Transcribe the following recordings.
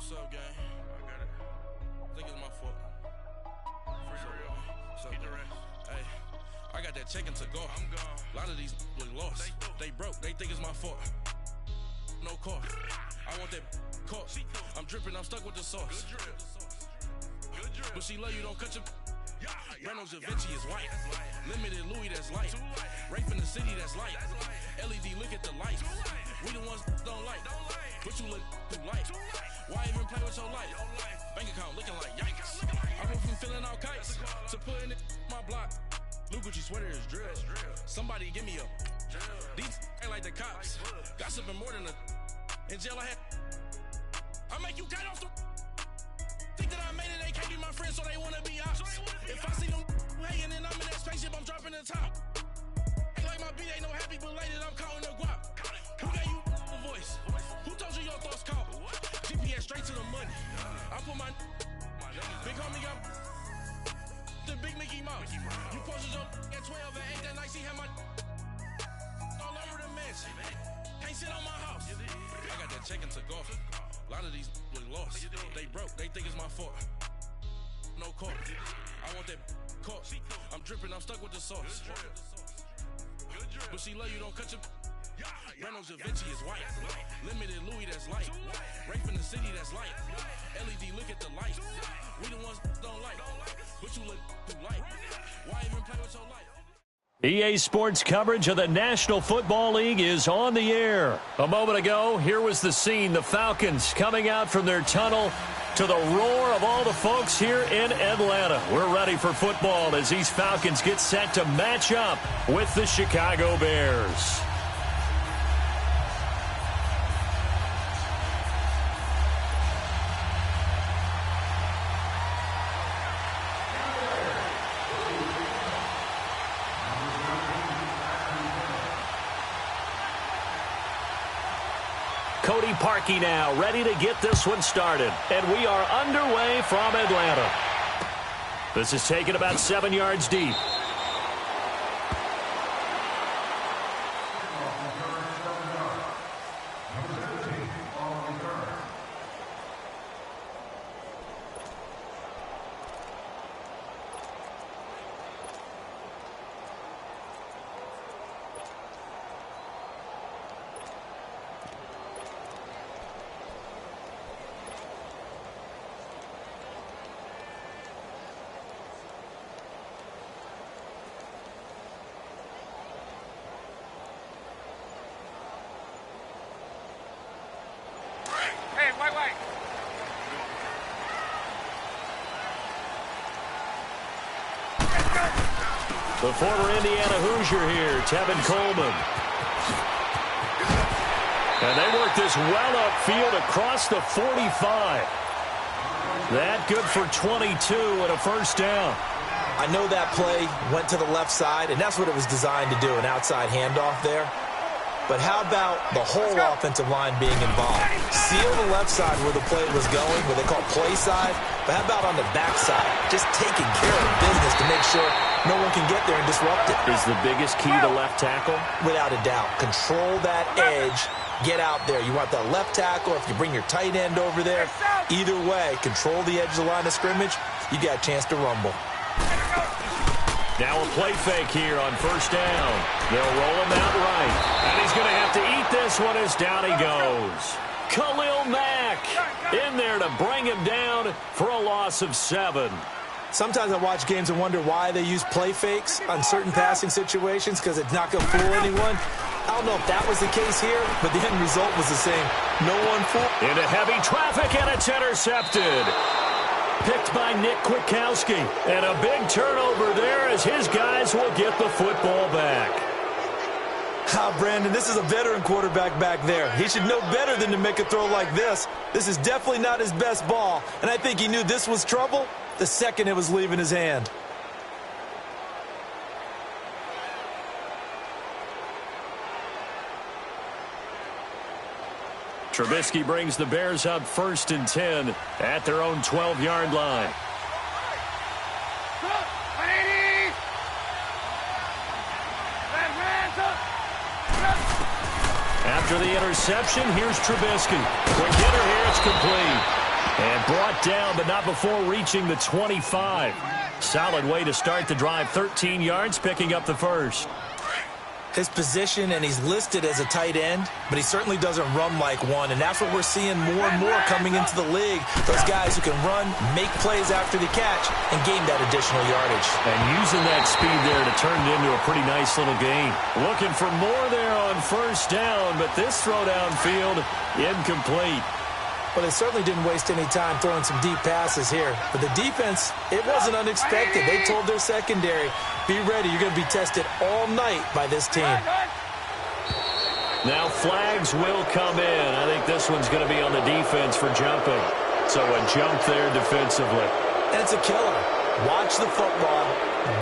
What's up, gang? I got it. I think it's my fault. Free real. What's up, hey, I got that check-in to go. I'm gone. A lot of these look lost. They broke. They think it's my fault. No cost. I want that caught. I'm dripping. I'm stuck with the sauce. Good drip. But she love you. Don't cut your. Reynolds Da Vinci is white. Limited Louis, that's light. Rape in the city, that's light. LED, look at the lights. We the ones don't like. But you look too light. Why even play with your life? Bank account looking like yikes. I went from filling out kites to putting it in my block. Blue Gucci sweater is drill. Somebody give me a. These ain't like the cops. Gossiping more than a. In jail I had. I make you get off the. Think that I made it, they can't be my friends, so they wanna be ops. If I see them hating and I'm in that spaceship, I'm dropping the top. Ain't like my beat ain't no happy belated, I'm counting the guap. Who gave you a voice? Who told you your thoughts count? GPS straight to the money. I put my big homie up the big Mickey Mouse. You posted your at 12 and 8 that night, she had my all over the mansion. Can't sit on my house. I got that check-in to go. A lot of these look lost. They broke. They think it's my fault. No cost. I want that caught. I'm dripping. I'm stuck with the sauce. But she love you. Don't cut your. Reynolds Da Vinci is white. Limited Louis, that's light. Rape in the city, that's light. LED, look at the lights. We the ones don't like. But you look too light. Why even play with your life? EA Sports coverage of the National Football League is on the air. A moment ago, here was the scene. The Falcons coming out from their tunnel to the roar of all the folks here in Atlanta. We're ready for football as these Falcons get set to match up with the Chicago Bears. Cody Parkey now, ready to get this one started. And we are underway from Atlanta. This is taken about 7 yards deep. The former Indiana Hoosier here, Tevin Coleman. And they work this well upfield across the 45. That good for 22 and a first down. I know that play went to the left side, and that's what it was designed to do, an outside handoff there. But how about the whole offensive line being involved? Seal the left side where the play was going, what they call play side. But how about on the back side? Just taking care of business to make sure no one can get there and disrupt it. Is the biggest key to left tackle? Without a doubt. Control that edge. Get out there. You want that left tackle. If you bring your tight end over there, either way, control the edge of the line of scrimmage. You got a chance to rumble. Now a play fake here on first down. They'll roll him out right. And he's going to have to eat this one as down he goes. Khalil Mack in there to bring him down for a loss of 7. Sometimes I watch games and wonder why they use play fakes on certain passing situations because it's not going to fool anyone. I don't know if that was the case here, but the end result was the same. No one fooled. Into heavy traffic, and it's intercepted. Picked by Nick Kwiatkowski. And a big turnover there as his guys will get the football back. Brandon, this is a veteran quarterback back there. He should know better than to make a throw like this. This is definitely not his best ball, and I think he knew this was trouble the second it was leaving his hand. Trubisky brings the Bears up 1st and 10 at their own 12-yard line. After the interception, here's Trubisky. Quick hitter here, it's complete. And brought down, but not before reaching the 25. Solid way to start the drive. 13 yards, picking up the first. His position, and he's listed as a tight end, but he certainly doesn't run like one, and that's what we're seeing more and more coming into the league. Those guys who can run, make plays after the catch, and gain that additional yardage. And using that speed there to turn it into a pretty nice little gain. Looking for more there on first down, but this throw downfield, incomplete. Well, they certainly didn't waste any time throwing some deep passes here. But the defense, it wasn't unexpected. They told their secondary, be ready. You're going to be tested all night by this team. Now flags will come in. I think this one's going to be on the defense for jumping. So a jump there defensively. And it's a killer. Watch the football.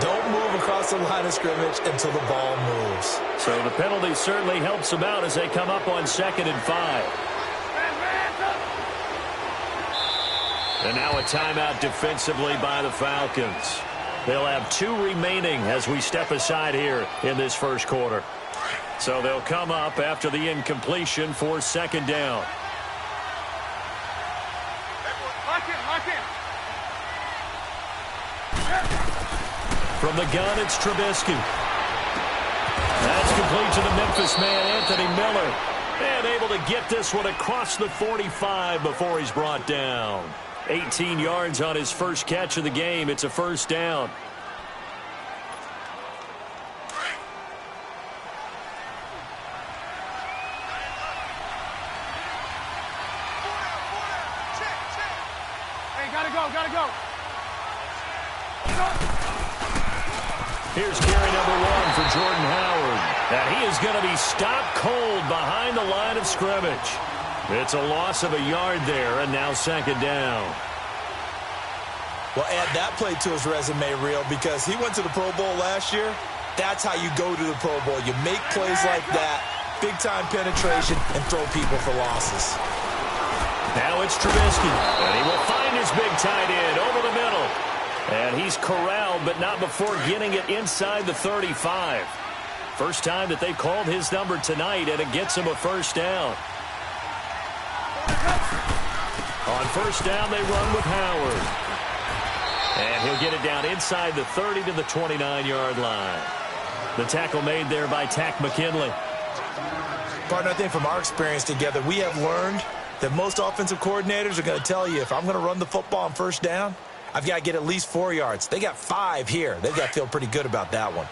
Don't move across the line of scrimmage until the ball moves. So the penalty certainly helps them out as they come up on 2nd and 5. And now a timeout defensively by the Falcons. They'll have 2 remaining as we step aside here in this first quarter. So they'll come up after the incompletion for 2nd down. From the gun, it's Trubisky. That's complete to the Memphis man, Anthony Miller. And able to get this one across the 45 before he's brought down. 18 yards on his first catch of the game. It's a first down. Hey, gotta go. Here's carry number 1 for Jordan Howard. And he is going to be stopped cold behind the line of scrimmage. It's a loss of a yard there, and now 2nd down. Well, add that play to his resume reel because he went to the Pro Bowl last year. That's how you go to the Pro Bowl. You make plays like that, big-time penetration, and throw people for losses. Now it's Trubisky, and he will find his big tight end over the middle. And he's corralled, but not before getting it inside the 35. First time that they've called his number tonight, and it gets him a first down. On first down, they run with Howard. And he'll get it down inside the 30 to the 29-yard line. The tackle made there by Tack McKinley. Partner, I think from our experience together, we have learned that most offensive coordinators are going to tell you, if I'm going to run the football on first down, I've got to get at least 4 yards. They got 5 here. They've got to feel pretty good about that one.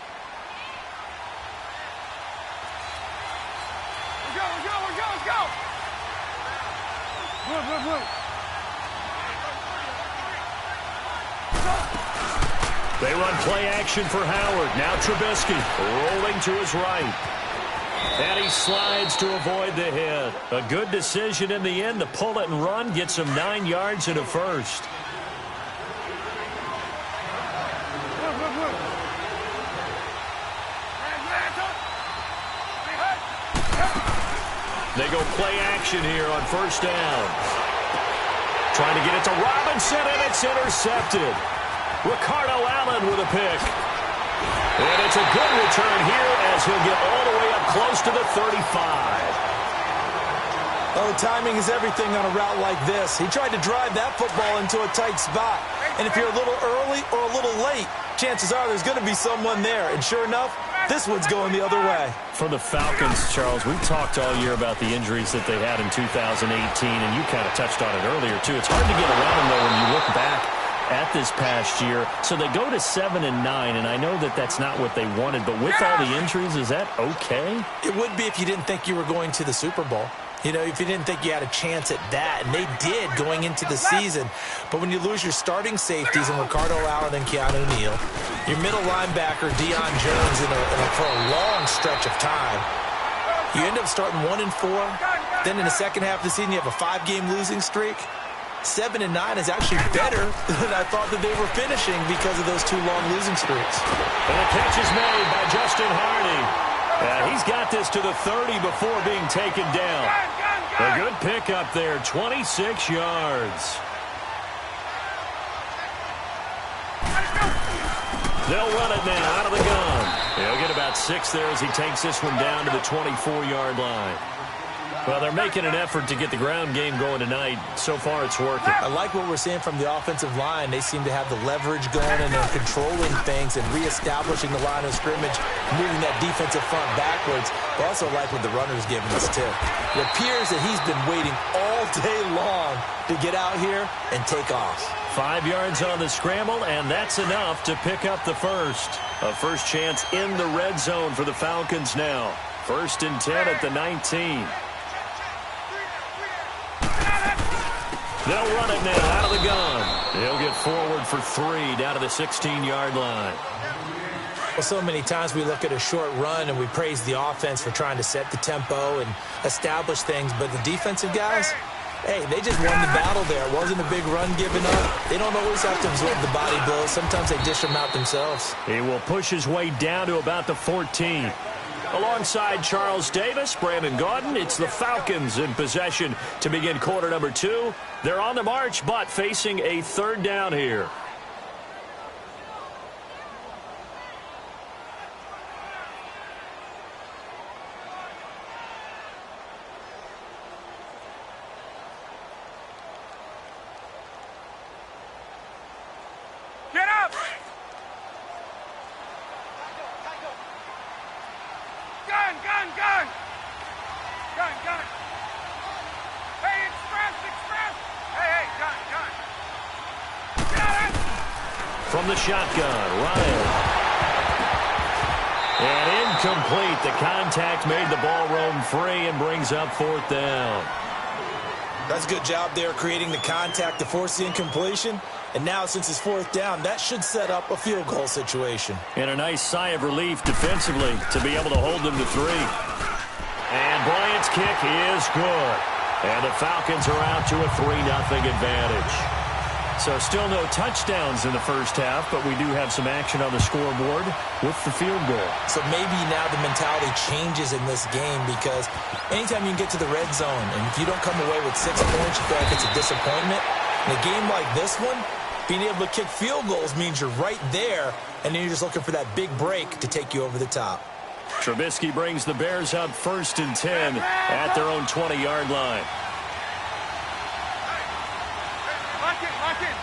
Let's go. Move. They run play action for Howard. Now Trubisky rolling to his right. And he slides to avoid the hit. A good decision in the end to pull it and run. Gets him 9 yards and a first. They go play action here on first down. Trying to get it to Robinson, and it's intercepted. Ricardo Allen with a pick. And it's a good return here as he'll get all the way up close to the 35. Oh, timing is everything on a route like this. He tried to drive that football into a tight spot. And if you're a little early or a little late, chances are there's going to be someone there. And sure enough, this one's going the other way. For the Falcons, Charles, we talked all year about the injuries that they had in 2018, and you kind of touched on it earlier, too. It's hard to get around them, though, when you look back at this past year. So they go to 7-9, and I know that that's not what they wanted, but with all the injuries, is that okay? It would be if you didn't think you were going to the Super Bowl. You know, if you didn't think you had a chance at that, and they did going into the season. But when you lose your starting safeties in Ricardo Allen and Keanu Neal, your middle linebacker, Deion Jones, for a long stretch of time, you end up starting 1-4. Then in the second half of the season, you have a 5-game losing streak. 7-9 is actually better than I thought that they were finishing because of those 2 long losing streaks. And the catch is made by Justin Hardy. He's got this to the 30 before being taken down. A good pickup there, 26 yards. They'll run it now out of the gun. He'll get about 6 there as he takes this one down to the 24-yard line. Well, they're making an effort to get the ground game going tonight. So far, it's working. I like what we're seeing from the offensive line. They seem to have the leverage going and they're controlling things and reestablishing the line of scrimmage, moving that defensive front backwards. I also like what the runner's giving us, too. It appears that he's been waiting all day long to get out here and take off. 5 yards on the scramble, and that's enough to pick up the first. A first chance in the red zone for the Falcons now. 1st and 10 at the 19. They'll run it now out of the gun. He'll get forward for 3 down to the 16-yard line. Well, so many times we look at a short run and we praise the offense for trying to set the tempo and establish things, but the defensive guys, hey, they just won the battle there. It wasn't a big run given up. They don't always have to absorb the body blows. Sometimes they dish them out themselves. He will push his way down to about the 14. Alongside Charles Davis, Brandon Gaudin, it's the Falcons in possession to begin quarter number 2. They're on the march, but facing a 3rd down here. Get up! Gun, gun, gun! Gun, gun! Hey, express, express! Hey, gun, gun! Got it! From the shotgun, Ryan. And incomplete. The contact made the ball roam free and brings up 4th down. That's a good job there creating the contact to force the incompletion. And now, since it's 4th down, that should set up a field goal situation. And a nice sigh of relief defensively to be able to hold them to 3. And Bryant's kick is good. And the Falcons are out to a 3-0 advantage. So still no touchdowns in the first half, but we do have some action on the scoreboard with the field goal. So maybe now the mentality changes in this game because anytime you can get to the red zone, and if you don't come away with 6 points, you feel like it's a disappointment. In a game like this one, being able to kick field goals means you're right there, and then you're just looking for that big break to take you over the top. Trubisky brings the Bears up 1st and 10 at their own 20-yard line. Lock it, lock it!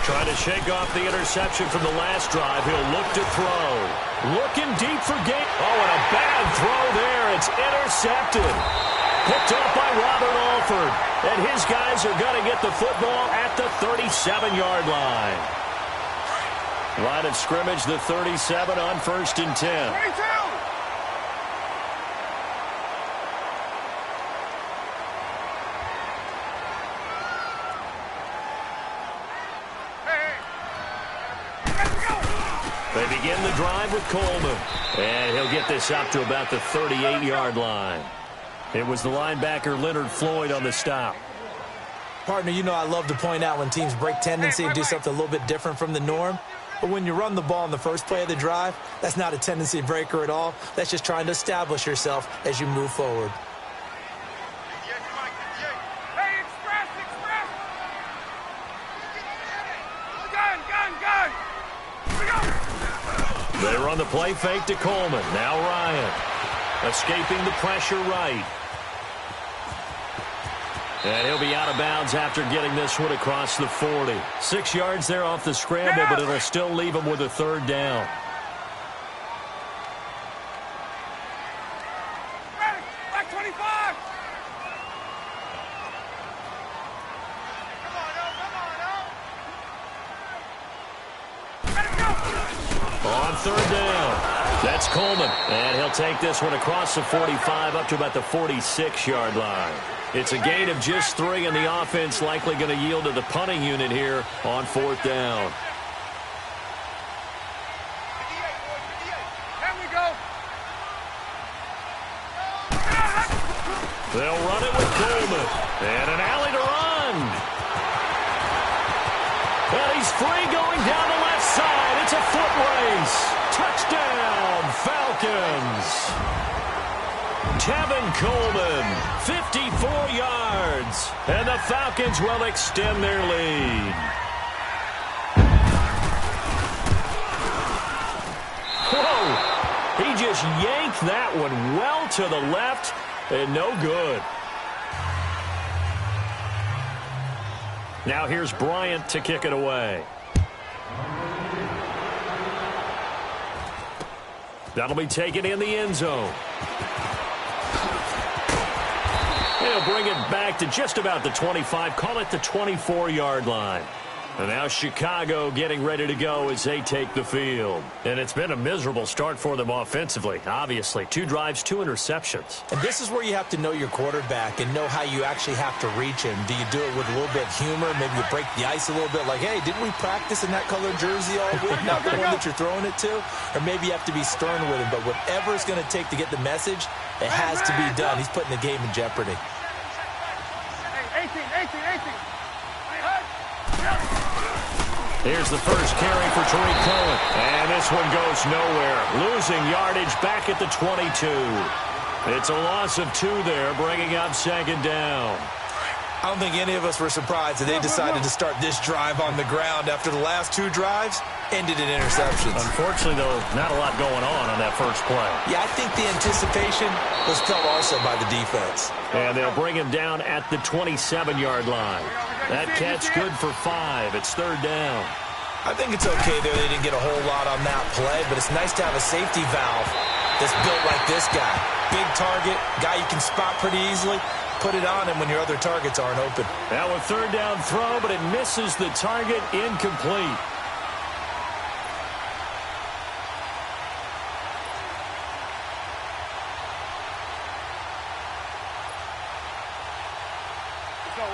Trying to shake off the interception from the last drive. He'll look to throw. Looking deep for gain. Oh, and a bad throw there. It's intercepted. Picked up by Robert Alford. And his guys are going to get the football at the 37-yard line. Line of scrimmage, the 37 on 1st and 10. 22! They begin the drive with Coleman. And he'll get this up to about the 38-yard line. It was the linebacker Leonard Floyd on the stop. Partner, you know I love to point out when teams break tendency and do something a little bit different from the norm. But when you run the ball in the first play of the drive, that's not a tendency breaker at all. That's just trying to establish yourself as you move forward. Hey, express, express! Gun, gun, gun! Here we go! They run the play fake to Coleman. Now Ryan. Escaping the pressure right. And he'll be out of bounds after getting this one across the 40. 6 yards there off the scramble, but it'll still leave him with a 3rd down. Ready, back 25! On 3rd down. That's Coleman. And he'll take this one across the 45 up to about the 46-yard line. It's a gain of just 3, and the offense likely going to yield to the punting unit here on 4th down. There we go! They'll run it with Coleman. And an alley to run. And he's free going down the left side. It's a foot race. Touchdown, Falcons. Tevin Coleman, 54 yards. And the Falcons will extend their lead. Whoa. He just yanked that one well to the left and no good. Now here's Bryant to kick it away. That'll be taken in the end zone. He'll bring it back to just about the 25, call it the 24-yard line. And now Chicago getting ready to go as they take the field. And it's been a miserable start for them offensively, obviously. 2 drives, 2 interceptions. And this is where you have to know your quarterback and know how you actually have to reach him. Do you do it with a little bit of humor? Maybe you break the ice a little bit like, hey, didn't we practice in that colored jersey all week? Not the one that you're throwing it to? Or maybe you have to be stern with him. But whatever it's going to take to get the message, it has to be done. He's putting the game in jeopardy. 18. Here's the first carry for Tariq Cohen. And this one goes nowhere. Losing yardage back at the 22. It's a loss of 2 there, bringing up second down. I don't think any of us were surprised that they decided to start this drive on the ground after the last 2 drives ended in interceptions. Unfortunately, though, not a lot going on that first play. Yeah, I think the anticipation was felt also by the defense. And they'll bring him down at the 27-yard line. That catch good for 5. It's third down. I think it's okay there. They didn't get a whole lot on that play, but it's nice to have a safety valve that's built like this guy. Big target, guy you can spot pretty easily. Put it on him when your other targets aren't open. Now a third down throw, but it misses the target, incomplete.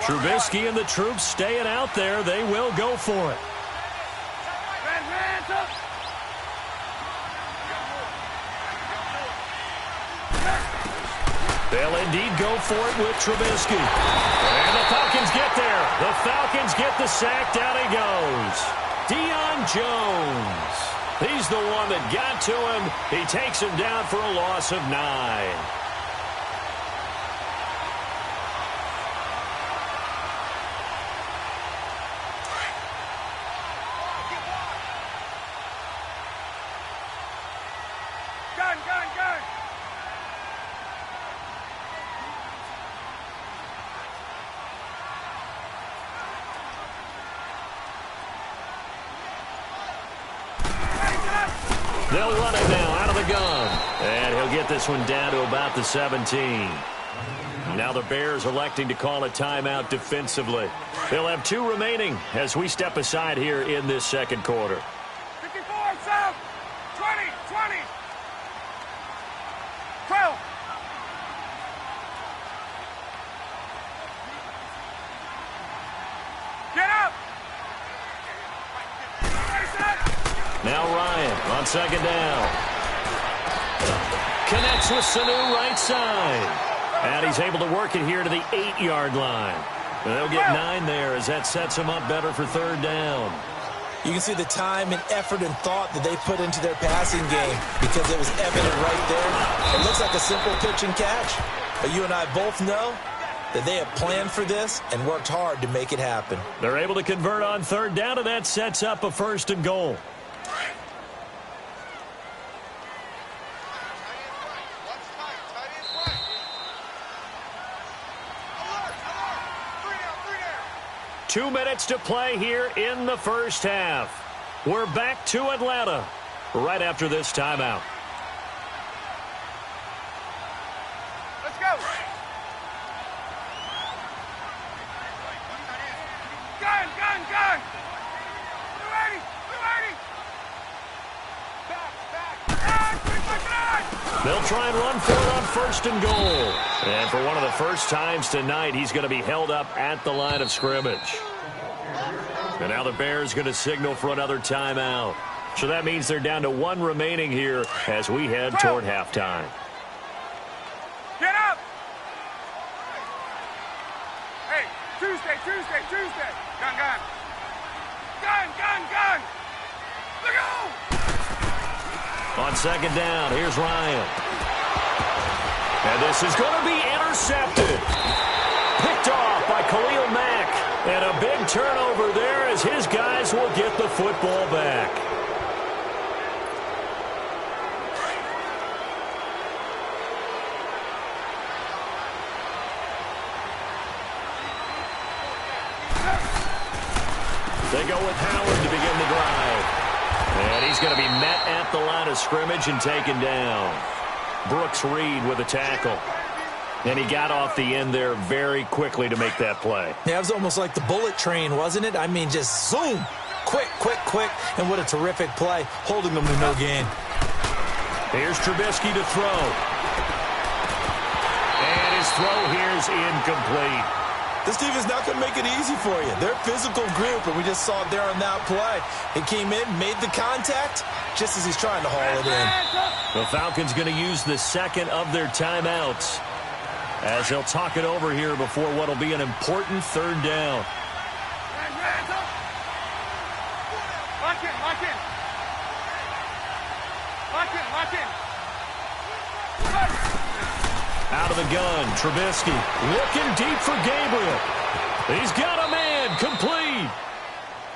Trubisky and the troops staying out there. They will go for it. They'll indeed go for it with Trubisky. And the Falcons get there. The Falcons get the sack. Down he goes. Deion Jones. He's the one that got to him. He takes him down for a loss of 9. Gun. 'They'll run it now out of the gun. And he'll get this one down to about the 17. Now the Bears electing to call a timeout defensively. They'll have 2 remaining as we step aside here in this second quarter. 54, south. 20. 12. Get up. Now Ryan on second down. Connects with Sanu right side. And he's able to work it here to the 8-yard line. And they'll get 9 there as that sets them up better for third down. You can see the time and effort and thought that they put into their passing game because it was evident right there. It looks like a simple pitch and catch. But you and I both know that they have planned for this and worked hard to make it happen. They're able to convert on third down, and that sets up a 1st and goal. Two minutes to play here in the first half. We're back to Atlanta right after this timeout. Let's go. Gun. 280. They'll try and run for it on 1st and goal. And for one of the first times tonight, he's going to be held up at the line of scrimmage. And now the Bears going to signal for another timeout. So that means they're down to 1 remaining here as we head toward halftime. Get up. Hey, Tuesday. Gun. Look out. On second down, here's Ryan. And this is going to be intercepted. Picked off by Khalil Mack. And a big turnover there as his guys will get the football back. go with Howard to begin the drive. And he's going to be met at the line of scrimmage and taken down. Brooks Reed with a tackle. And he got off the end there very quickly to make that play. Yeah, it was almost like the bullet train, wasn't it? I mean, just zoom. Quick, quick, quick. And what a terrific play, holding them to no gain. Here's Trubisky to throw. And his throw here's incomplete. This team is not going to make it easy for you. They're a physical group, and we just saw it there on that play. He came in, made the contact, just as he's trying to haul it in. The Falcons going to use the second of their timeouts as they'll talk it over here before what will be an important third down. Lock in, lock in. Lock in, lock in. Out of the gun, Trubisky looking deep for Gabriel. He's got a man, complete.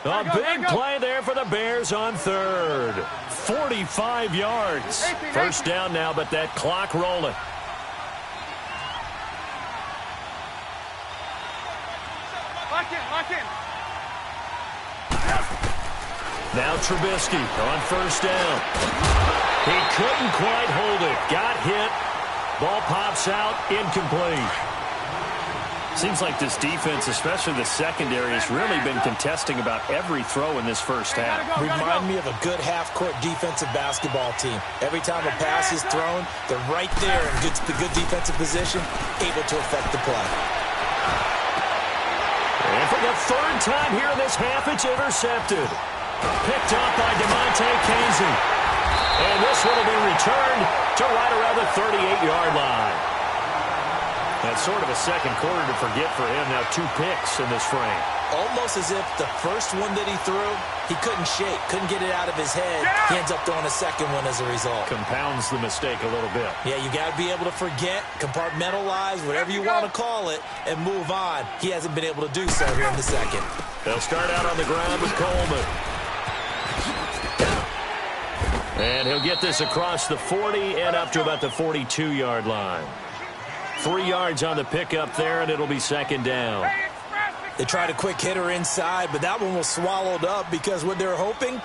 A big play there for the Bears on third. 45 yards. First down now, but that clock rolling. Lock in, lock in. Now Trubisky on first down. He couldn't quite hold it. Got hit. Ball pops out, incomplete. Seems like this defense, especially the secondary, has really been contesting about every throw in this first half. Remind me of a good half-court defensive basketball team. Every time a pass is thrown, they're right there in good defensive position, able to affect the play. And for the third time here in this half, it's intercepted. Picked up by DeMonte Casey. And this one will be returned to right around the 38-yard line. That's sort of a second quarter to forget for him. Now 2 picks in this frame. Almost as if the first one that he threw, he couldn't shake, couldn't get it out of his head. He ends up throwing a second one as a result. Compounds the mistake a little bit. Yeah, you got to be able to forget, compartmentalize, whatever you want to call it, and move on. He hasn't been able to do so here in the second. They'll start out on the ground with Coleman. And he'll get this across the 40 and up to about the 42-yard line. 3 yards on the pickup there, and it'll be second down. They tried a quick hitter inside, but that one was swallowed up because what they're hoping,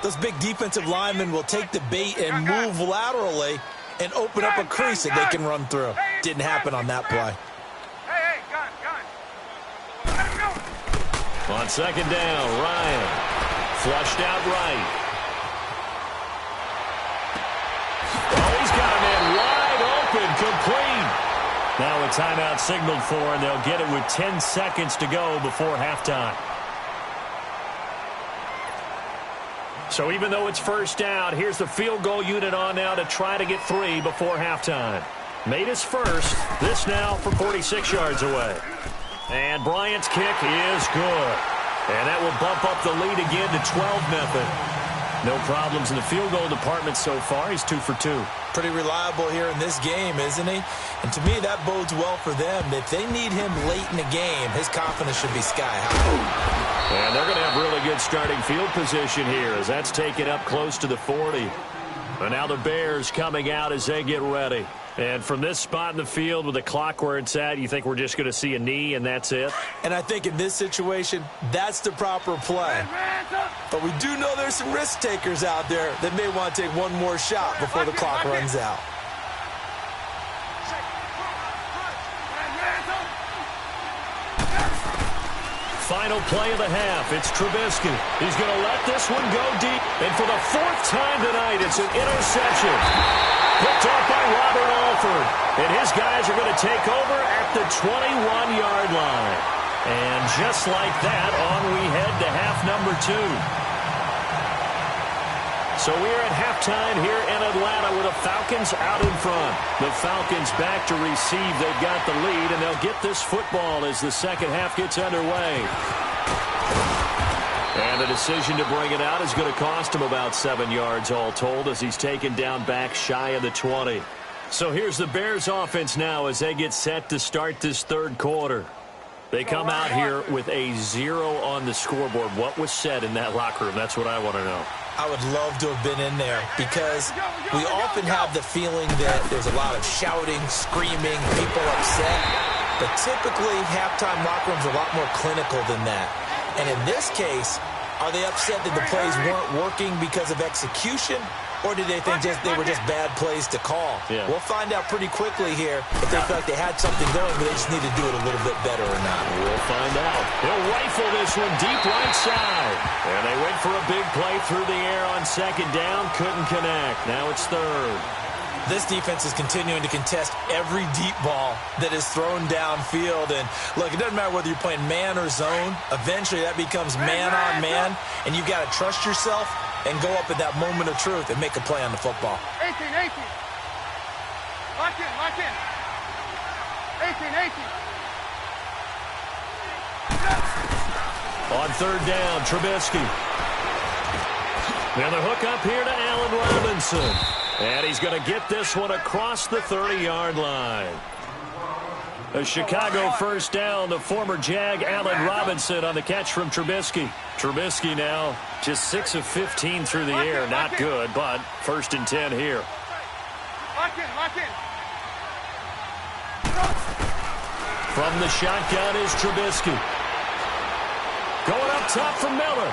those big defensive linemen will take the bait and move laterally and open up a crease that they can run through. Didn't happen on that play. Hey, gun. Let him go. On second down, Ryan flushed out right. Oh, he's got a man wide open, complete. Now a timeout signaled for, and they'll get it with 10 seconds to go before halftime. So even though it's first down, here's the field goal unit on now to try to get 3 before halftime. Made his first. This now from 46 yards away. And Bryant's kick is good. And that will bump up the lead again to 12-0. No problems in the field goal department so far. He's 2 for 2. Pretty reliable here in this game, isn't he? And to me, that bodes well for them. If they need him late in the game, his confidence should be sky high. And they're going to have really good starting field position here as that's taken up close to the 40. And now the Bears coming out as they get ready. And from this spot in the field with the clock where it's at, you think we're just going to see a knee and that's it? And I think in this situation, that's the proper play. But we do know there's some risk takers out there that may want to take one more shot before the clock runs out. Final play of the half. It's Trubisky. He's going to let this one go deep. And for the 4th time tonight, it's an interception. Picked off by Robert Alford. And his guys are going to take over at the 21-yard line. And just like that, on we head to half number 2. So we're at halftime here in Atlanta with the Falcons out in front. The Falcons back to receive. They've got the lead, and they'll get this football as the second half gets underway. And the decision to bring it out is going to cost him about 7 yards all told as he's taken down back shy of the 20. So here's the Bears offense now as they get set to start this third quarter. They come out here with a 0 on the scoreboard. What was said in that locker room? That's what I want to know. I would love to have been in there because we often have the feeling that there's a lot of shouting, screaming, people upset. But typically, halftime locker rooms are a lot more clinical than that. And in this case, Are they upset that the plays weren't working because of execution? Or did they think they were just bad plays to call? Yeah. We'll find out pretty quickly here if they feel like they had something going, but they just need to do it a little bit better or not. We'll find out. He'll rifle this one deep right side. And they went for a big play through the air on second down. Couldn't connect. Now it's third. This defense is continuing to contest every deep ball that is thrown downfield. And, look, it doesn't matter whether you're playing man or zone. Eventually that becomes man on man, and you've got to trust yourself and go up at that moment of truth and make a play on the football. 18. Lock in. 18. On third down, Trubisky. And the hook up here to Allen Robinson. And he's going to get this one across the 30-yard line. A Chicago first down, the former Jag Allen Robinson on the catch from Trubisky. Trubisky now just 6 of 15 through the air. Not good, but first and 10 here. Lock in. From the shotgun is Trubisky. Going up top for Miller.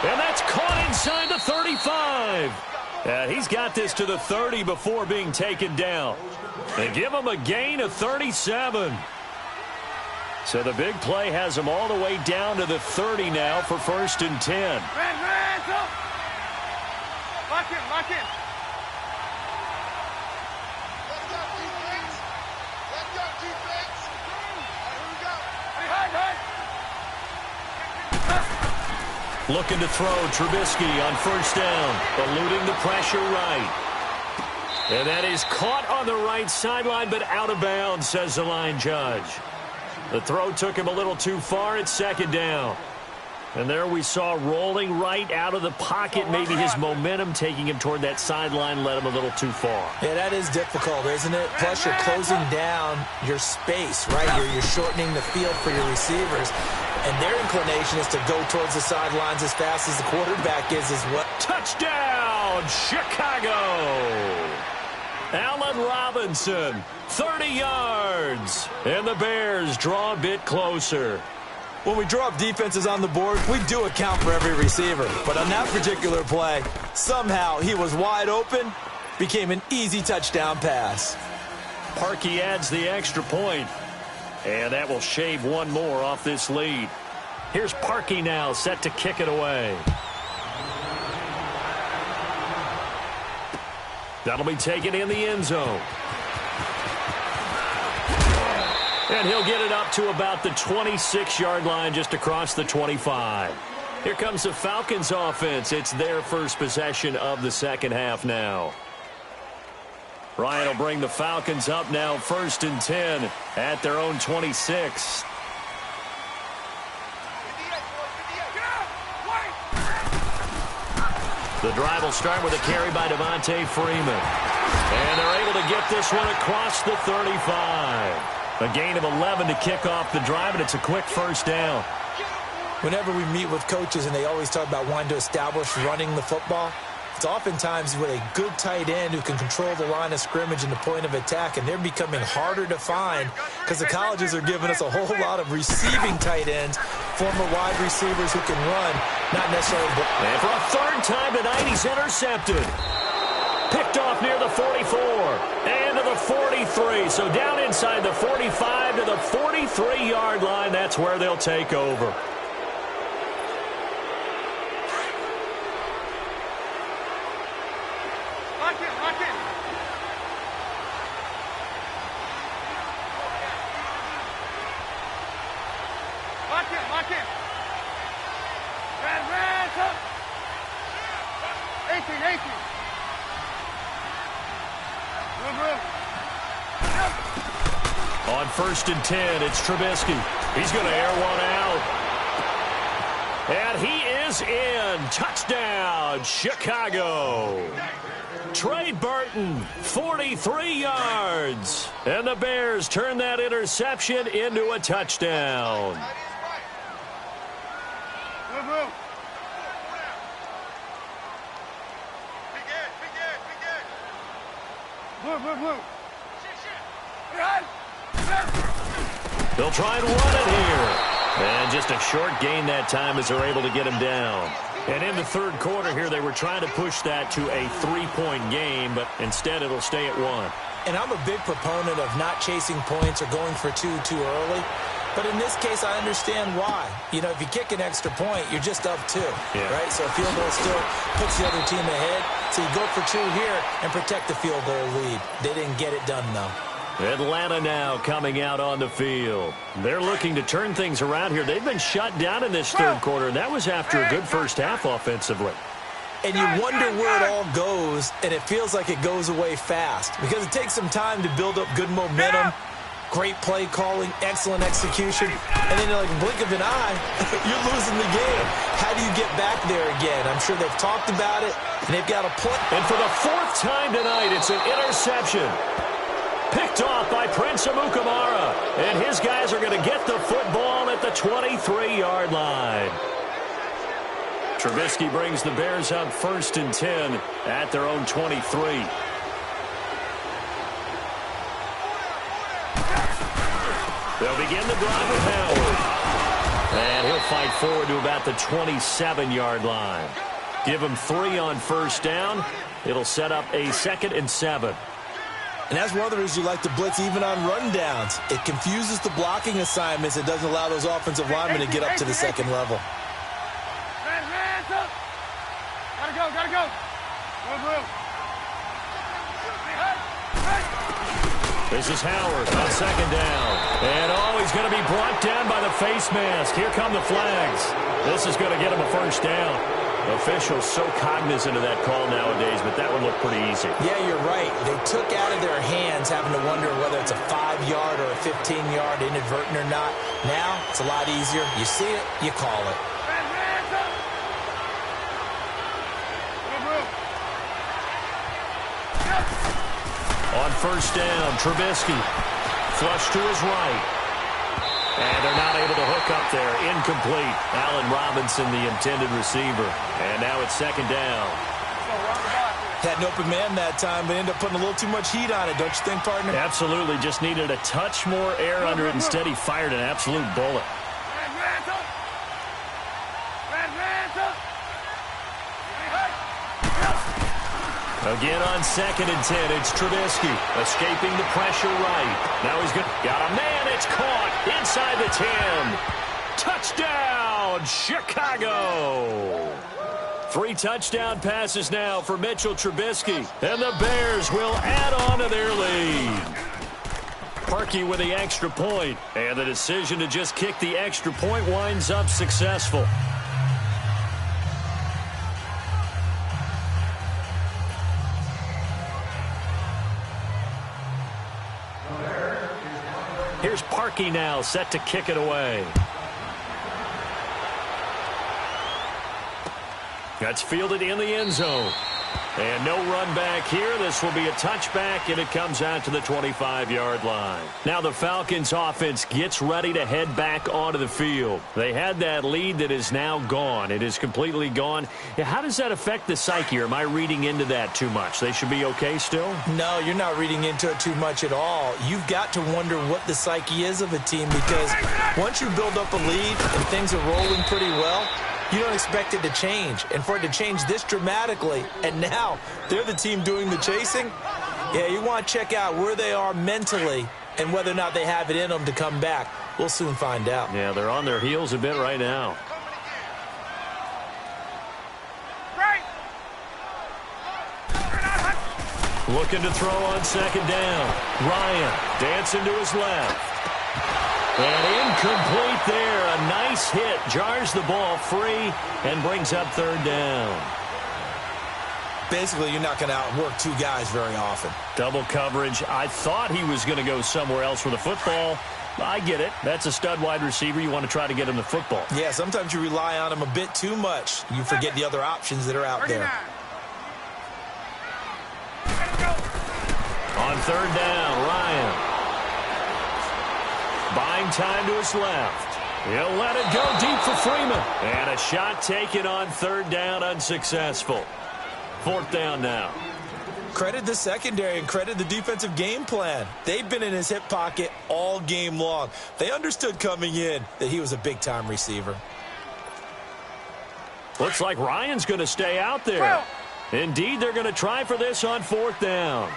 And that's caught inside the 35. And he's got this to the 30 before being taken down. They give him a gain of 37. So the big play has him all the way down to the 30 now for first and 10. Ran, go. Lock in. Let's go, defense. Here we go. Hide. Looking to throw Trubisky on first down, eluding the pressure right. And that is caught on the right sideline, but out of bounds, says the line judge. The throw took him a little too far. It's second down. And there we saw rolling right out of the pocket. Maybe his momentum taking him toward that sideline led him a little too far. Yeah, that is difficult, isn't it? Plus, you're closing down your space, right? You're shortening the field for your receivers. And their inclination is to go towards the sidelines as fast as the quarterback is as well. Touchdown, Chicago! Allen Robinson, 30 yards. And the Bears draw a bit closer. When we draw up defenses on the board, we do account for every receiver. But on that particular play, somehow he was wide open, became an easy touchdown pass. Parkey adds the extra point. And that will shave one more off this lead. Here's Parkey now, set to kick it away. That'll be taken in the end zone. And he'll get it up to about the 26-yard line, just across the 25. Here comes the Falcons offense. It's their first possession of the second half now. Ryan will bring the Falcons up now, first and 10 at their own 26. The drive will start with a carry by Devontae Freeman. And they're able to get this one across the 35. A gain of 11 to kick off the drive, and it's a quick first down. Whenever we meet with coaches and they always talk about wanting to establish running the football, it's oftentimes with a good tight end who can control the line of scrimmage and the point of attack, and they're becoming harder to find because the colleges are giving us a whole lot of receiving tight ends, former wide receivers who can run, not necessarily. And for a third time tonight, he's intercepted. Picked off near the 44 and to the 43. So down inside the 45 to the 43-yard line. That's where they'll take over. Lock in. Ran, go. 18. On first and 10, it's Trubisky. He's going to air one out. And he is in. Touchdown, Chicago. Trey Burton, 43 yards. And the Bears turn that interception into a touchdown. Blue. They'll try and run it here. And just a short gain that time as they're able to get him down. And in the third quarter here, they were trying to push that to a 3-point game, but instead it'll stay at 1. And I'm a big proponent of not chasing points or going for two too early. But in this case, I understand why. You know, if you kick an extra point, you're just up 2, right? So a field goal still puts the other team ahead. So you go for 2 here and protect the field goal lead. They didn't get it done, though. Atlanta now coming out on the field. They're looking to turn things around here. They've been shut down in this third quarter, and that was after a good first half offensively. And you wonder where it all goes, and it feels like it goes away fast because it takes some time to build up good momentum, great play calling, excellent execution, and then like a blink of an eye, you're losing the game. How do you get back there again? I'm sure they've talked about it, and they've got a play. And for the 4th time tonight, it's an interception. Picked off by Prince Amukamara. And his guys are going to get the football at the 23-yard line. Trubisky brings the Bears up 1st and 10 at their own 23. They'll begin the drive with Howard. And he'll fight forward to about the 27-yard line. Give him 3 on first down. It'll set up a 2nd and 7. And that's one of the reasons you like to blitz even on rundowns. It confuses the blocking assignments. It doesn't allow those offensive linemen to get up to the second level. Hands up. Gotta go, gotta go. Move. This is Howard on 2nd down. And he's going to be brought down by the face mask. Here come the flags. This is going to get him a first down. Officials so cognizant of that call nowadays, but that one looked pretty easy. Yeah, you're right. They took out of their hands having to wonder whether it's a 5-yard or a 15-yard inadvertent or not. Now, it's a lot easier. You see it, you call it. On first down, Trubisky. Flush to his right. And they're not able to hook up there. Incomplete. Allen Robinson, the intended receiver. And now it's 2nd down. Had an open man that time, but ended up putting a little too much heat on it, don't you think, partner? Absolutely. Just needed a touch more air under it. Instead, he fired an absolute bullet. Again on 2nd and 10, it's Trubisky escaping the pressure right. Now he's got a man, it's caught inside the 10. Touchdown, Chicago! 3 touchdown passes now for Mitchell Trubisky, and the Bears will add on to their lead. Parkey with the extra point, and the decision to just kick the extra point winds up successful. Here's Parkey now, set to kick it away. That's fielded in the end zone. And no run back here. This will be a touchback, and it comes out to the 25-yard line. Now the Falcons offense gets ready to head back onto the field. They had that lead that is now gone. It is completely gone. How does that affect the psyche? Or am I reading into that too much? They should be okay still? No, you're not reading into it too much at all. You've got to wonder what the psyche is of a team, because once you build up a lead and things are rolling pretty well, you don't expect it to change. And for it to change this dramatically, and now they're the team doing the chasing, yeah, you want to check out where they are mentally and whether or not they have it in them to come back. We'll soon find out. Yeah, they're on their heels a bit right now. Looking to throw on 2nd down. Ryan dancing to his left. And incomplete there. A nice hit. Jars the ball free and brings up 3rd down. Basically, you're not going to outwork 2 guys very often. Double coverage. I thought he was going to go somewhere else with the football. I get it. That's a stud wide receiver. You want to try to get him the football. Yeah, sometimes you rely on him a bit too much. You forget the other options that are out there. On 3rd down, Ryan. Buying time to his left. He'll let it go deep for Freeman. And a shot taken on 3rd down, unsuccessful. 4th down now. Credit the secondary and credit the defensive game plan. They've been in his hip pocket all game long. They understood coming in that he was a big-time receiver. Looks like Ryan's going to stay out there. Indeed, they're going to try for this on 4th down.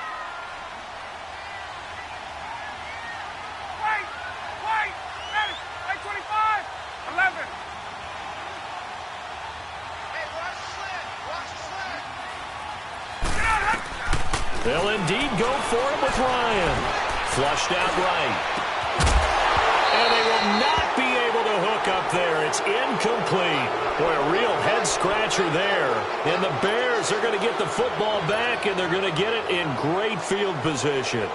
They'll indeed go for it with Ryan. Flushed out right. And they will not be able to hook up there. It's incomplete. Boy, a real head-scratcher there. And the Bears are going to get the football back, and they're going to get it in great field position.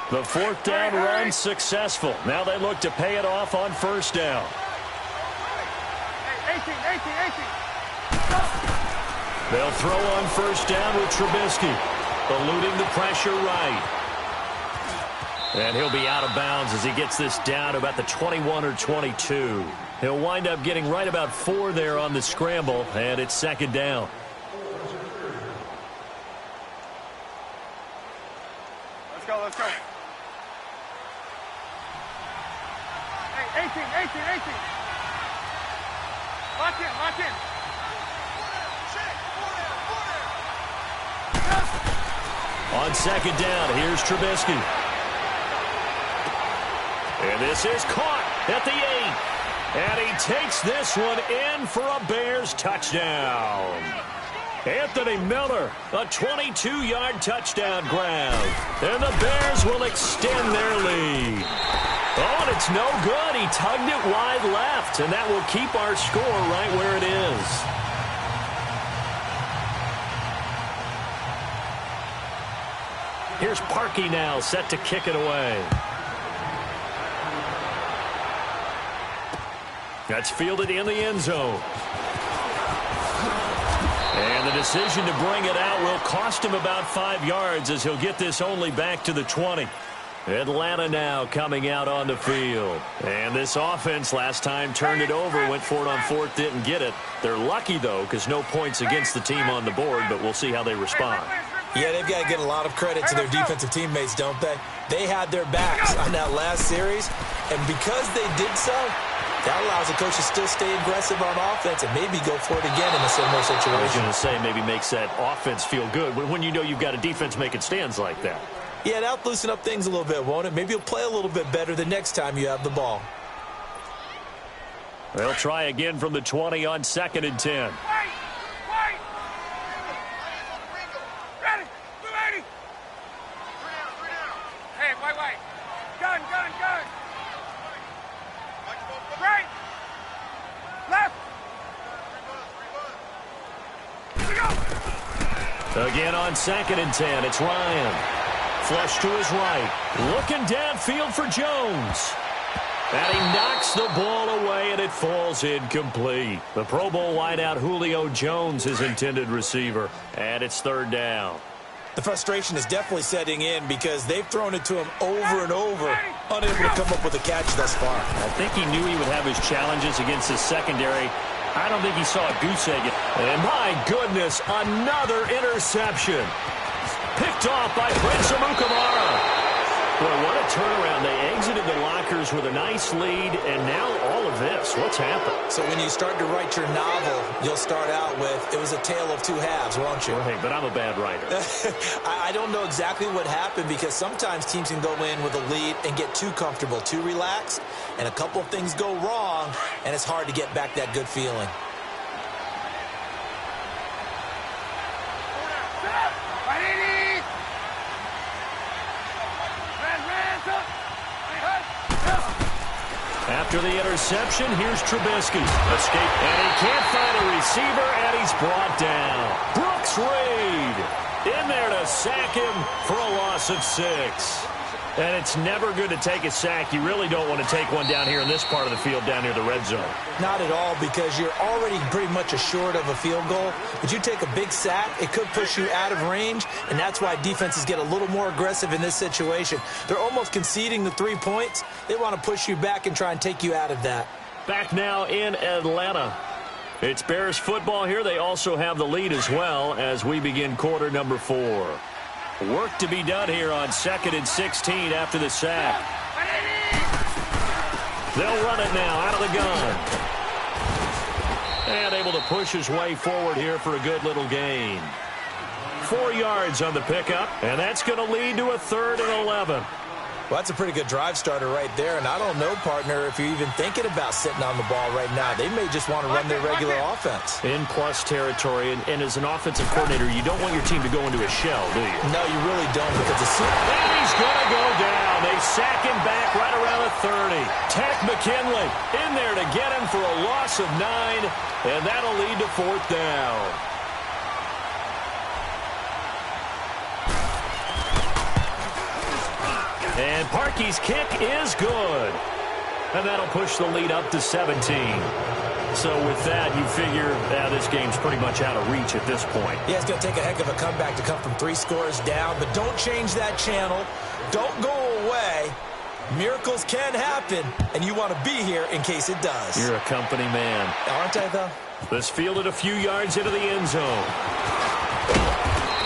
The 4th down run successful. Now they look to pay it off on 1st down. 18. They'll throw on 1st down with Trubisky, eluding the pressure right. And he'll be out of bounds as he gets this down to about the 21 or 22. He'll wind up getting right about 4 there on the scramble, and it's 2nd down. Let's go. 18. Lock in. On 2nd down, here's Trubisky. And this is caught at the 8. And he takes this one in for a Bears touchdown. Anthony Miller, a 22-yard touchdown grab. And the Bears will extend their lead. Oh, and it's no good. He tugged it wide left, and that will keep our score right where it is. Here's Parkey now, set to kick it away. That's fielded in the end zone. And the decision to bring it out will cost him about 5 yards as he'll get this only back to the 20. Atlanta now coming out on the field. And this offense last time turned it over, went for it on 4th, didn't get it. They're lucky, though, because no points against the team on the board, but we'll see how they respond. Yeah, they've got to get a lot of credit to their defensive teammates, don't they? They had their backs on that last series, and because they did so, that allows the coach to still stay aggressive on offense and maybe go for it again in a similar situation. I was going to say maybe makes that offense feel good when you know you've got a defense making stands like that. Yeah, that'll loosen up things a little bit, won't it? Maybe you'll play a little bit better the next time you have the ball. They'll try again from the 20 on 2nd and 10. Again on 2nd and 10, it's Ryan. Flush to his right. Looking downfield for Jones. And he knocks the ball away, and it falls incomplete. The Pro Bowl wideout Julio Jones, his intended receiver. And it's 3rd down. The frustration is definitely setting in because they've thrown it to him over and over, unable to come up with a catch thus far. I think he knew he would have his challenges against his secondary. I don't think he saw a goose egg. And my goodness, another interception. Picked off by Prince Amukamara. Boy, what a turnaround. They exited the lockers with a nice lead, and now all of this. What's happened? So when you start to write your novel, you'll start out with, it was a tale of 2 halves, won't you? Hey, but I'm a bad writer. I don't know exactly what happened because sometimes teams can go in with a lead and get too comfortable, too relaxed, and a couple of things go wrong, and it's hard to get back that good feeling. After the interception, here's Trubisky. Escape, and he can't find a receiver, and he's brought down. Brooks Reed in there to sack him for a loss of 6. And it's never good to take a sack. You really don't want to take one down here in this part of the field, down near the red zone. Not at all, because you're already pretty much assured of a field goal. But you take a big sack, it could push you out of range, and that's why defenses get a little more aggressive in this situation. They're almost conceding the 3 points. They want to push you back and try and take you out of that. Back now in Atlanta. It's Bears football here. They also have the lead as well as we begin quarter number 4. Work to be done here on 2nd and 16 after the sack. They'll run it now out of the gun. And able to push his way forward here for a good little gain. 4 yards on the pickup, and that's going to lead to a 3rd and 11. Well, that's a pretty good drive starter right there, and I don't know, partner, if you're even thinking about sitting on the ball right now. They may just want to run their regular offense. In plus territory, and as an offensive coordinator, you don't want your team to go into a shell, do you? No, you really don't, because as soon and he's going to go down. They sack him back right around the 30. Tech McKinley in there to get him for a loss of 9, and that'll lead to 4th down. And Parkey's kick is good. And that'll push the lead up to 17. So with that, you figure this game's pretty much out of reach at this point. Yeah, it's going to take a heck of a comeback to come from 3 scores down. But don't change that channel. Don't go away. Miracles can happen, and you want to be here in case it does. You're a company man. Aren't I, though? This fielded a few yards into the end zone.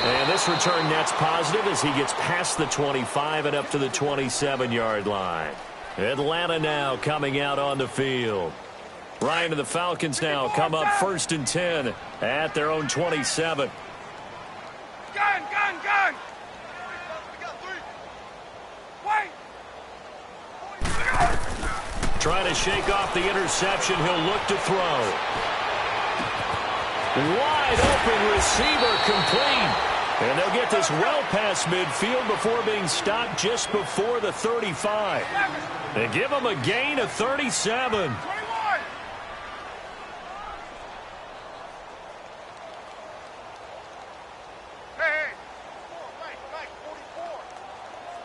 And this return net's positive as he gets past the 25 and up to the 27-yard line. Atlanta now coming out on the field. Ryan and the Falcons now come up 1st and 10 at their own 27. Gun! We got 3. Wait! Trying to shake off the interception. He'll look to throw. Wide open receiver complete. And they'll get this well past midfield before being stopped just before the 35. They give him a gain of 37. 21. Hey.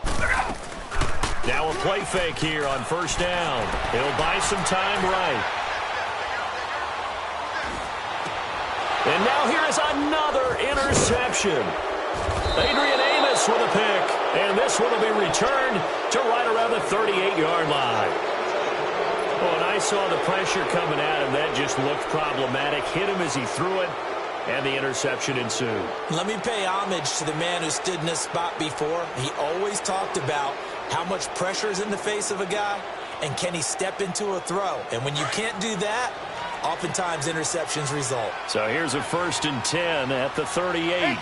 44. Now a play fake here on 1st down. He'll buy some time right. And now here is another interception. Adrian Amos with a pick. And this one will be returned to right around the 38-yard line. Well, and I saw the pressure coming at him. That just looked problematic. Hit him as he threw it. And the interception ensued. Let me pay homage to the man who stood in this spot before. He always talked about how much pressure is in the face of a guy, and can he step into a throw. And when you can't do that, oftentimes interceptions result. So here's a 1st and 10 at the 38. 18.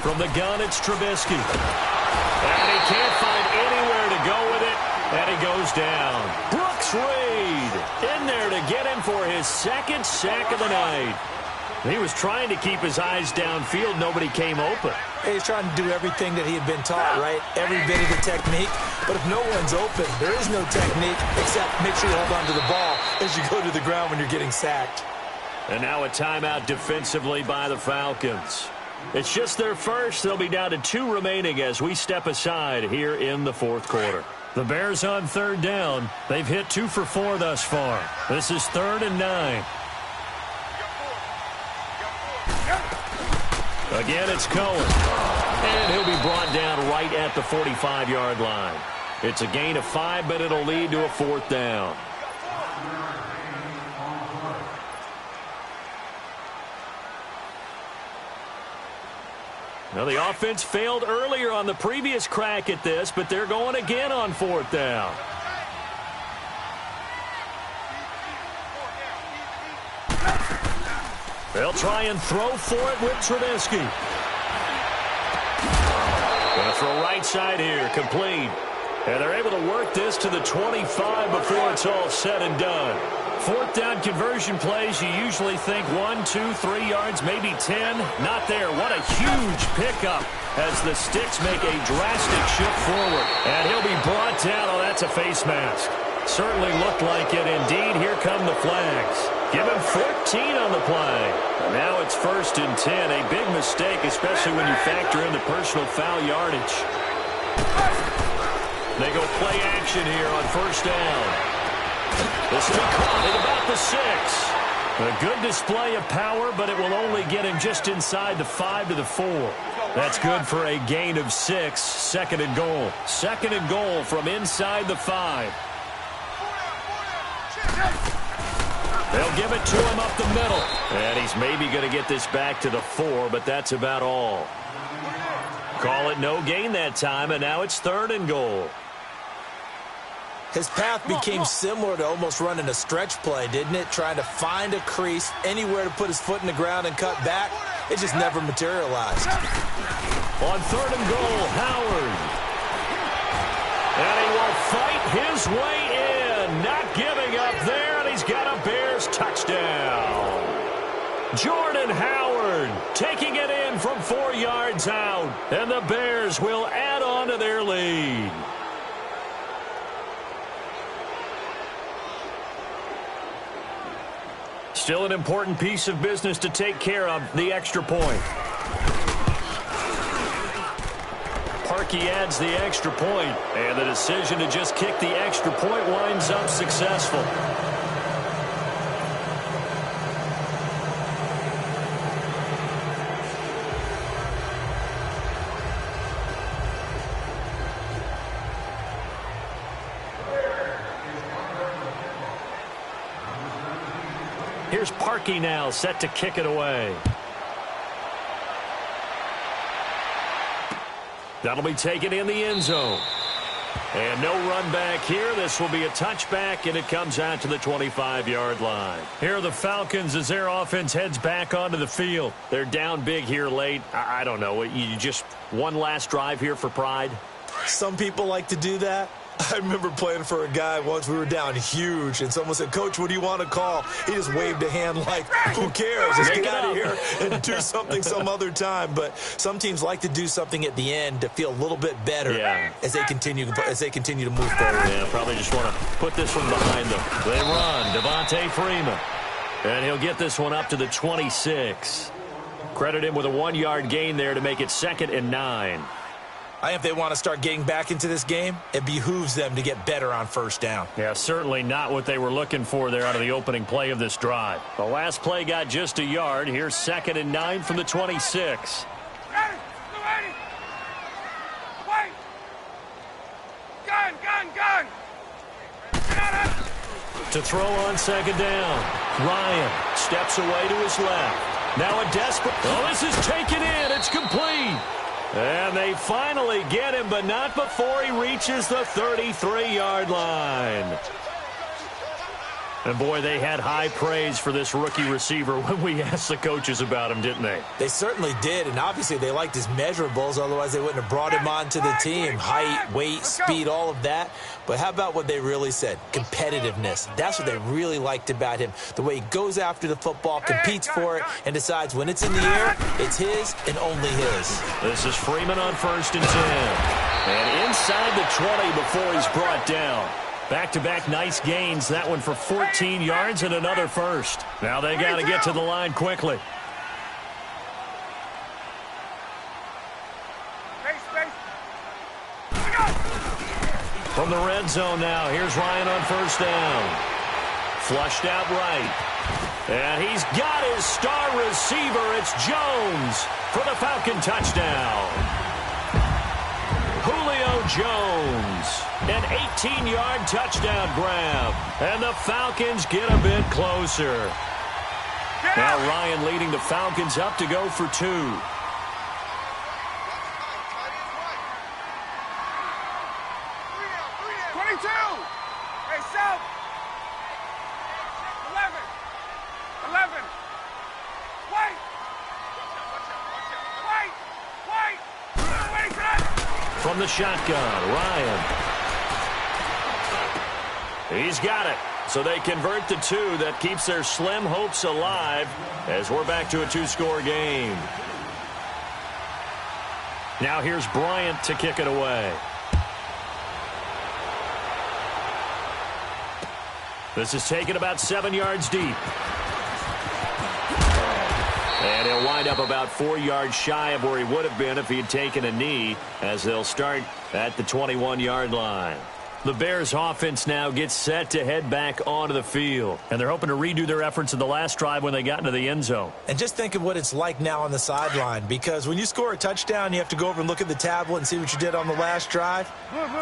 From the gun, it's Trubisky. And he can't find anywhere to go with it. And he goes down. Brooks Reed in there to get him for his 2nd sack of the night. He was trying to keep his eyes downfield. Nobody came open. He's trying to do everything that he had been taught, right? Every bit of the technique. But if no one's open, there is no technique except make sure you hold on to the ball as you go to the ground when you're getting sacked. And now a timeout defensively by the Falcons. It's just their first. They'll be down to 2 remaining as we step aside here in the 4th quarter. The Bears on 3rd down. They've hit 2 for 4 thus far. This is 3rd and 9. Again, it's Cohen. And he'll be brought down right at the 45-yard line. It's a gain of 5, but it'll lead to a 4th down. Now, the offense failed earlier on the previous crack at this, but they're going again on 4th down. They'll try and throw for it with Trubisky. Going to throw right side here, complete. And they're able to work this to the 25 before it's all said and done. 4th down conversion plays, you usually think 1, 2, 3 yards, maybe 10. Not there. What a huge pickup as the Sticks make a drastic shift forward. And he'll be brought down. Oh, that's a face mask. Certainly looked like it. Indeed, here come the flags. Give him 14 on the play. And now it's 1st and 10. A big mistake, especially when you factor in the personal foul yardage. They go play action here on 1st down. This will be caught at about the 6. A good display of power, but it will only get him just inside the 5 to the 4. That's good for a gain of 6. 2nd and goal. 2nd and goal from inside the 5. They'll give it to him up the middle. And he's maybe going to get this back to the 4, but that's about all. Call it no gain that time, and now it's 3rd and goal. His path became similar to almost running a stretch play, didn't it? Trying to find a crease, anywhere to put his foot in the ground and cut back. It just never materialized. On 3rd and goal, Howard. And he will fight his way in. Not giving up there, and he's got a Bears touchdown. Jordan Howard taking it in from 4 yards out. And the Bears will add on to their lead. Still an important piece of business to take care of, the extra point. Parkey adds the extra point, and the decision to just kick the extra point winds up successful. Here's Parkey now, set to kick it away. That'll be taken in the end zone. And no run back here. This will be a touchback, and it comes out to the 25-yard line. Here are the Falcons as their offense heads back onto the field. They're down big here late. I don't know. You just one last drive here for pride? Some people like to do that. I remember playing for a guy once. We were down huge, and someone said, "Coach, what do you want to call?" He just waved a hand like, who cares? Let's get out of here and do something some other time. But some teams like to do something at the end to feel a little bit better as they continue to move forward. Yeah, probably just want to put this one behind them. They run, Devontae Freeman. And he'll get this one up to the 26. Credit him with a 1-yard gain there to make it 2nd and 9. If they want to start getting back into this game, it behooves them to get better on 1st down. Yeah, certainly not what they were looking for there out of the opening play of this drive. The last play got just a yard. Here's 2nd and 9 from the 26. Gun! To throw on 2nd down. Ryan steps away to his left. Now a desperate... Oh, this is taken in. It's complete. And they finally get him, but not before he reaches the 33-yard line. And, boy, they had high praise for this rookie receiver when we asked the coaches about him, didn't they? They certainly did, and obviously they liked his measurables. Otherwise, they wouldn't have brought him onto the team. Height, weight, speed, all of that. But how about what they really said? Competitiveness. That's what they really liked about him. The way he goes after the football, competes for it, and decides when it's in the air, it's his and only his. This is Freeman on 1st and 10. And inside the 20 before he's brought down. Back-to-back nice gains. That one for 14 yards and another first. Now they got to get to the line quickly. From the red zone now, here's Ryan on 1st down. Flushed out right. And he's got his star receiver. It's Jones for the Falcon touchdown. Julio Jones. An 18-yard touchdown grab. And the Falcons get a bit closer. Now Ryan leading the Falcons up to go for 2. 22. Hey, South. 11. Wait. From the shotgun, Ryan. He's got it. So they convert the 2. That keeps their slim hopes alive as we're back to a 2-score game. Now here's Bryant to kick it away. This is taken about 7 yards deep. And he'll wind up about 4 yards shy of where he would have been if he had taken a knee, as they'll start at the 21-yard line. The Bears offense now gets set to head back onto the field. And they're hoping to redo their efforts in the last drive when they got into the end zone. And just think of what it's like now on the sideline, because when you score a touchdown, you have to go over and look at the tablet and see what you did on the last drive.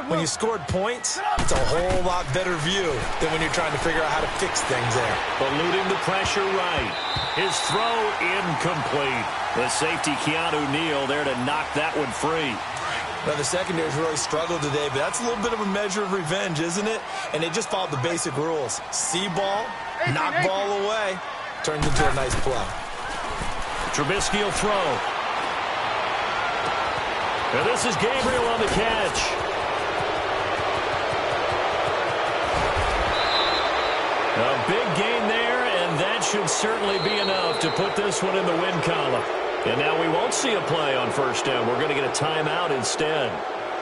When you scored points, it's a whole lot better view than when you're trying to figure out how to fix things there. Eluding the pressure right. His throw incomplete. The safety, Keanu Neal, there to knock that one free. Well, the secondary's really struggled today, but that's a little bit of a measure of revenge, isn't it? And they just followed the basic rules. See ball, knock ball away. Turns into a nice play. Trubisky will throw. And this is Gabriel on the catch. A big gain there, and that should certainly be enough to put this one in the win column. And now we won't see a play on first down. We're going to get a timeout instead.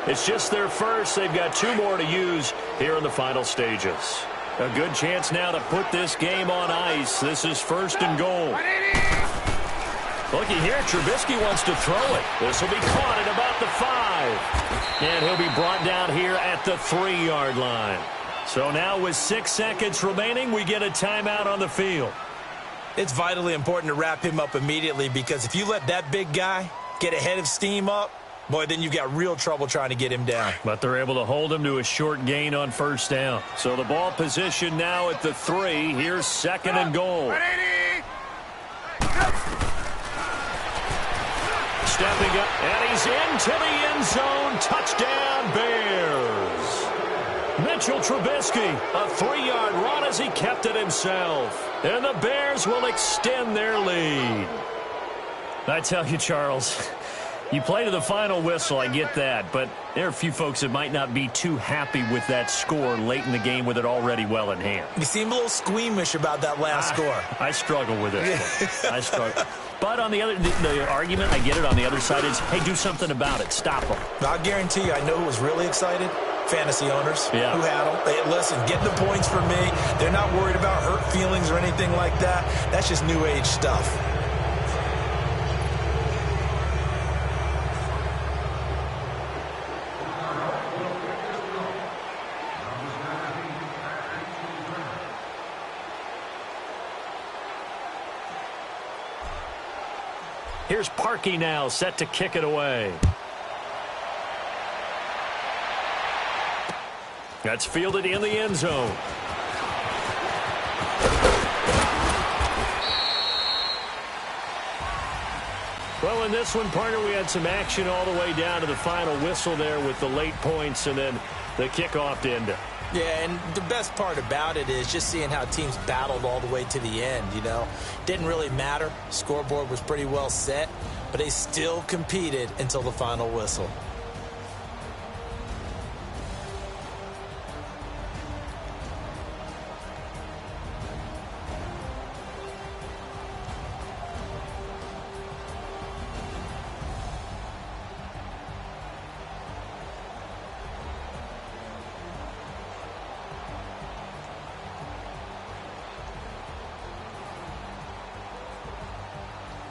It's just their first. They've got 2 more to use here in the final stages. A good chance now to put this game on ice. This is 1st and goal. Looky here, Trubisky wants to throw it. This will be caught at about the 5. And he'll be brought down here at the 3-yard line. So now with 6 seconds remaining, we get a timeout on the field. It's vitally important to wrap him up immediately, because if you let that big guy get ahead of steam up, boy, then you've got real trouble trying to get him down. But they're able to hold him to a short gain on first down. So the ball position now at the 3. Here's 2nd and goal. Stepping up, and he's into the end zone. Touchdown, Bears. Mitchell Trubisky, a 3-yard run as he kept it himself. And the Bears will extend their lead. I tell you, Charles, you play to the final whistle, I get that. But there are a few folks that might not be too happy with that score late in the game with it already well in hand. You seem a little squeamish about that last score. I struggle with it. I struggle. But on the other, the argument, I get it, on the other side is, hey, do something about it. Stop them. I'll guarantee you, I know who was really excited. Fantasy owners who had them. Hey, listen, get the points for me. They're not worried about hurt feelings or anything like that. That's just new age stuff. Here's Parkey now, set to kick it away. That's fielded in the end zone. Well, in this one, partner, we had some action all the way down to the final whistle there with the late points and then the kickoff to end it. Yeah, and the best part about it is just seeing how teams battled all the way to the end, you know. Didn't really matter. Scoreboard was pretty well set, but they still competed until the final whistle.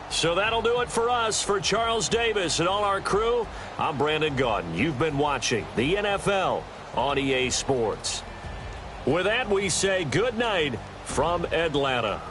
So that'll do it for us. For Charles Davis and all our crew, I'm Brandon Gaudin. You've been watching the NFL on EA Sports. With that, we say good night from Atlanta.